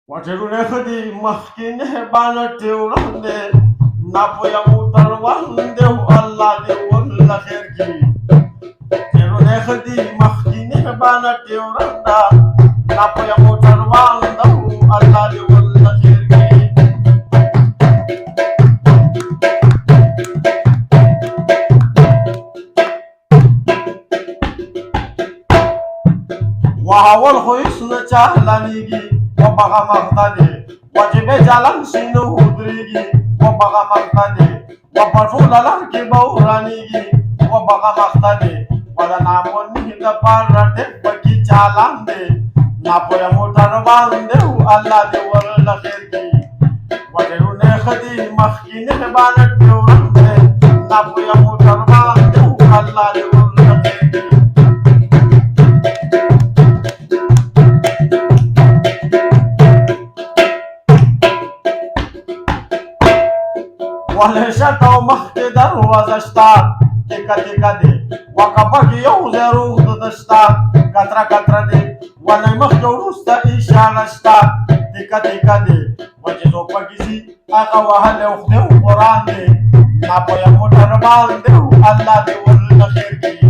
وجرونه خدي مخكينه بانتي ورهنده نابو يموتر وهنده والله دي والله خيركي جرونه خدي مخكينه بانتي ورهنده نابو يموتر وهنده والله دي والله خيركي وهو الخيس نتشهلانيجي وبغى مقتدي وجب جلن سينو هدريجي وبغى مقتدي وبرفول لاركي بورانيجي وبغى مقتدي ولا نامون هيدا بارتي بكي جالان دي نابو يموتر باندي الله دي والله خيركي وجرو نخدي مخكي نخبانك دوران دي نابو يموتر باندي الله دي والله خيركي ولشتو مخکې دروازه شته تیکه تیکه دی وقفه کې یو ځای روغ دشته کتره کتره دی ونې مخکې وروسته اشاره شته تیکه تیکه دی وچې څوک پکې ځي هغه وهلی خدای قرآن دی ناپویه موټر باندې الله دې ورله خیر کړي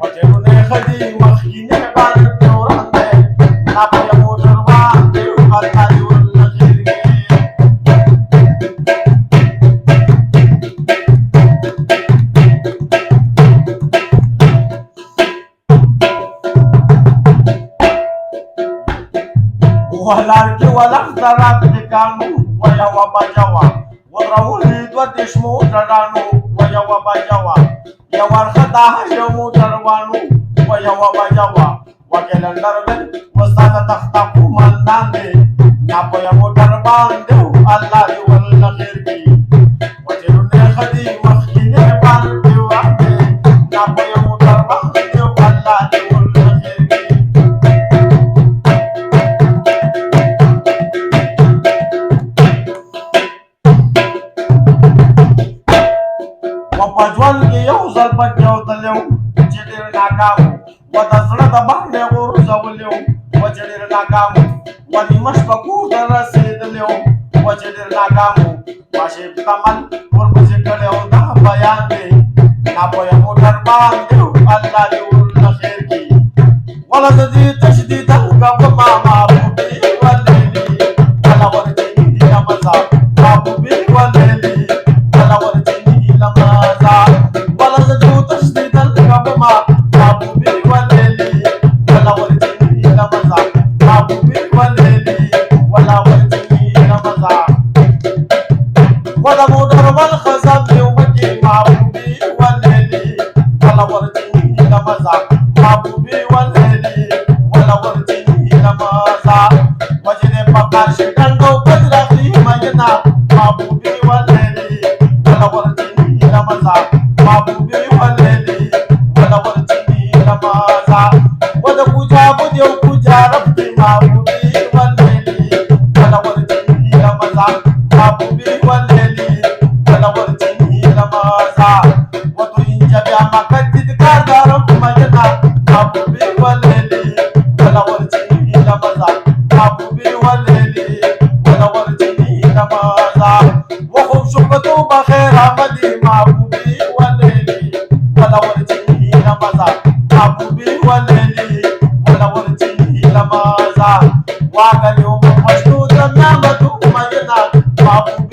وچې لوڼې ښځې مخکینی باندې وران دی ناپویه موټر باندې الله دې ورله خیر کړي ولاركي والاخترات لكانو ويا وبجوا وراولي دوتش موترانو ويا وبجوا يا ورخدا يا موتروانو ويا وبجوا وكلندر بن وسانا تختاكو منداندي نابو يا موترباندو الله دي والله خيركي وجروني خدي مخكيني باندي واندي نابو يا موترباندو الله دي والله خيركي وپجوال کې یو ځل پکې وتلو چې ډېر ناکامو و د زړه د باندې غورځولیو و چې ډېر ناکامو و نیمه شپه کور ته رسېدلیو و چې ډېر ناکامو ماشې کمل ورپسې کړی او دا بیان دی ناپویه موټر باندې الله دې ورله خیر کړي وله د دې تشدید هغه محبوبې ولېلې وله ورځي مزه محبوبې ولېلې وله ورځي ولا مدر والخزم يومكي محبوبي والليلي ولا ورجيني لمزا محبوبي والليلي ولا ورجيني لمزا وجني بقار شكندو بدرقي مجنا محبوبي والليلي ولا ورجيني لمزا محبوبي والليلي ولا ورجيني لمزا ودا كوجا بديو كوجا ربي محبوبي والليلي ولا ورجيني لمزا محبوبي والليلي محبوبي والليلي ولا ورجيني لمزا محبوبي والليلي ولا ورجيني لمزا وخم شبتو بخير عمدي محبوبي والليلي ولا ورجيني لمزا محبوبي والليلي ولا ورجيني لمزا واقع اليوم مشدود النعمة مجنة محبوبي